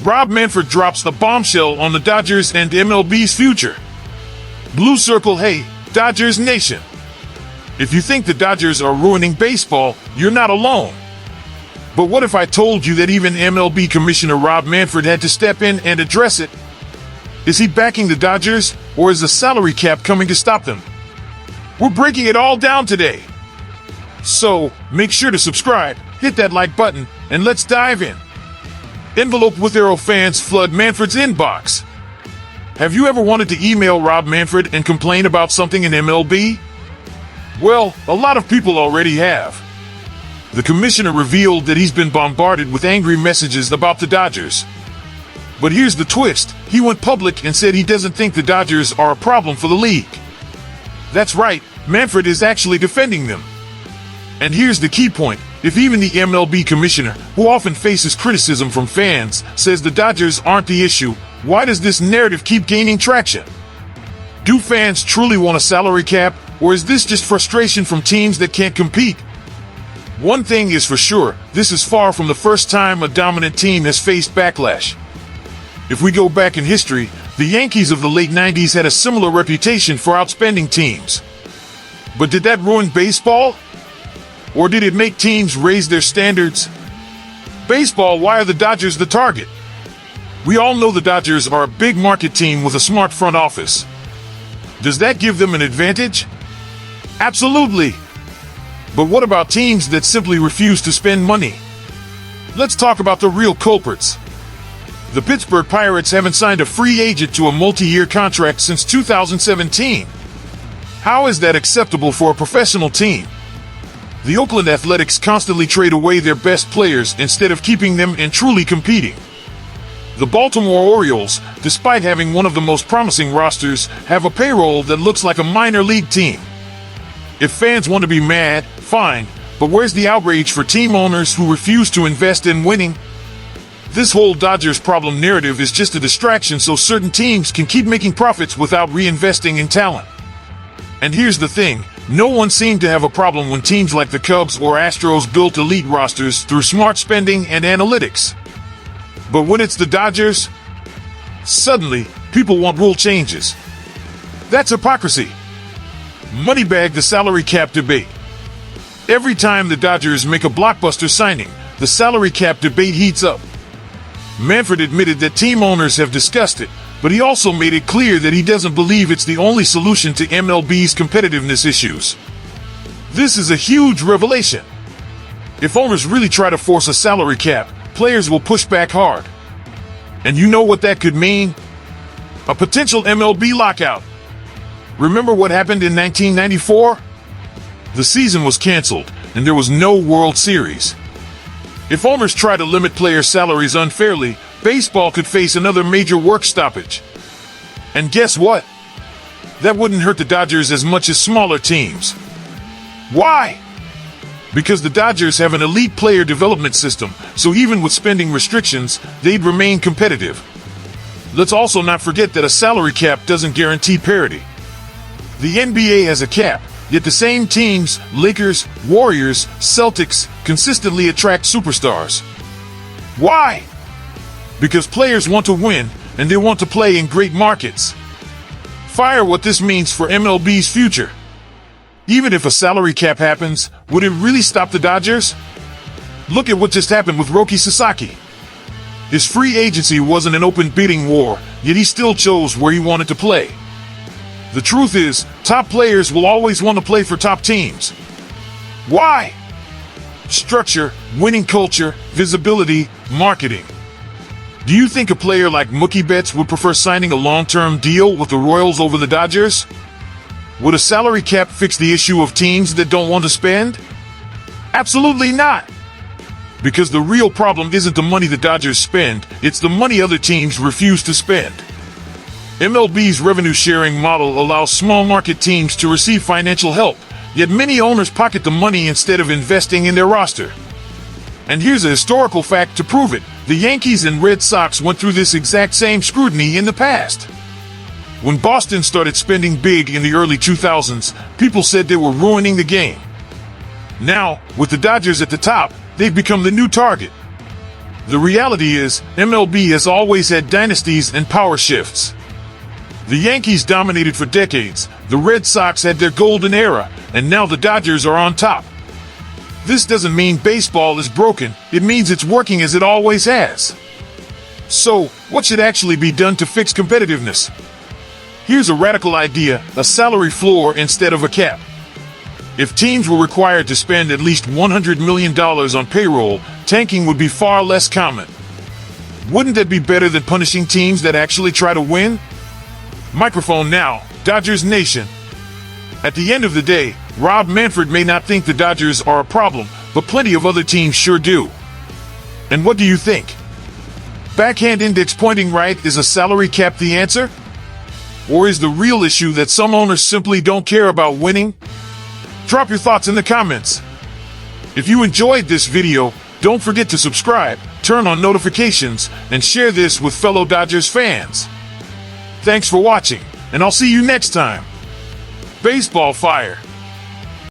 Rob Manfred drops the bombshell on the Dodgers and MLB's future. Blue Circle, hey, Dodgers Nation. If you think the Dodgers are ruining baseball, you're not alone. But what if I told you that even MLB Commissioner Rob Manfred had to step in and address it? Is he backing the Dodgers, or is the salary cap coming to stop them? We're breaking it all down today. So, make sure to subscribe, hit that like button, and let's dive in. Envelope with arrow fans flood Manfred's inbox. Have you ever wanted to email Rob Manfred and complain about something in MLB? Well, a lot of people already have. The commissioner revealed that he's been bombarded with angry messages about the Dodgers. But here's the twist. He went public and said he doesn't think the Dodgers are a problem for the league. That's right, Manfred is actually defending them. And here's the key point. If even the MLB commissioner, who often faces criticism from fans, says the Dodgers aren't the issue, why does this narrative keep gaining traction? Do fans truly want a salary cap, or is this just frustration from teams that can't compete? One thing is for sure, this is far from the first time a dominant team has faced backlash. If we go back in history, the Yankees of the late 90s had a similar reputation for outspending teams. But did that ruin baseball? Or did it make teams raise their standards? Baseball, why are the Dodgers the target? We all know the Dodgers are a big market team with a smart front office. Does that give them an advantage? Absolutely. But what about teams that simply refuse to spend money? Let's talk about the real culprits. The Pittsburgh Pirates haven't signed a free agent to a multi-year contract since 2017. How is that acceptable for a professional team? The Oakland Athletics constantly trade away their best players instead of keeping them and truly competing. The Baltimore Orioles, despite having one of the most promising rosters, have a payroll that looks like a minor league team. If fans want to be mad, fine, but where's the outrage for team owners who refuse to invest in winning? This whole Dodgers problem narrative is just a distraction so certain teams can keep making profits without reinvesting in talent. And here's the thing, no one seemed to have a problem when teams like the Cubs or Astros built elite rosters through smart spending and analytics. But when it's the Dodgers, suddenly people want rule changes. That's hypocrisy. Moneybag the salary cap debate. Every time the Dodgers make a blockbuster signing, the salary cap debate heats up. Manfred admitted that team owners have discussed it, but he also made it clear that he doesn't believe it's the only solution to MLB's competitiveness issues. This is a huge revelation. If owners really try to force a salary cap, players will push back hard. And you know what that could mean? A potential MLB lockout. Remember what happened in 1994? The season was canceled, and there was no World Series. If owners try to limit players' salaries unfairly, baseball could face another major work stoppage. And guess what? That wouldn't hurt the Dodgers as much as smaller teams. Why? Because the Dodgers have an elite player development system, so even with spending restrictions, they'd remain competitive. Let's also not forget that a salary cap doesn't guarantee parity. The NBA has a cap, yet the same teams, Lakers, Warriors, Celtics, consistently attract superstars. Why? Because players want to win, and they want to play in great markets. Fire what this means for MLB's future. Even if a salary cap happens, would it really stop the Dodgers? Look at what just happened with Roki Sasaki. His free agency wasn't an open bidding war, yet he still chose where he wanted to play. The truth is, top players will always want to play for top teams. Why? Structure, winning culture, visibility, marketing. Do you think a player like Mookie Betts would prefer signing a long-term deal with the Royals over the Dodgers? Would a salary cap fix the issue of teams that don't want to spend? Absolutely not. Because the real problem isn't the money the Dodgers spend, it's the money other teams refuse to spend. MLB's revenue-sharing model allows small market teams to receive financial help, yet many owners pocket the money instead of investing in their roster. And here's a historical fact to prove it. The Yankees and Red Sox went through this exact same scrutiny in the past. When Boston started spending big in the early 2000s, people said they were ruining the game. Now, with the Dodgers at the top, they've become the new target. The reality is, MLB has always had dynasties and power shifts. The Yankees dominated for decades, the Red Sox had their golden era, and now the Dodgers are on top. This doesn't mean baseball is broken, it means it's working as it always has. So, what should actually be done to fix competitiveness? Here's a radical idea, a salary floor instead of a cap. If teams were required to spend at least $100 million on payroll, tanking would be far less common. Wouldn't that be better than punishing teams that actually try to win? Microphone now, Dodgers Nation. At the end of the day, Rob Manfred may not think the Dodgers are a problem, but plenty of other teams sure do. And what do you think? Backhand index pointing right, is a salary cap the answer? Or is the real issue that some owners simply don't care about winning? Drop your thoughts in the comments. If you enjoyed this video, don't forget to subscribe, turn on notifications, and share this with fellow Dodgers fans. Thanks for watching, and I'll see you next time. Baseball fire!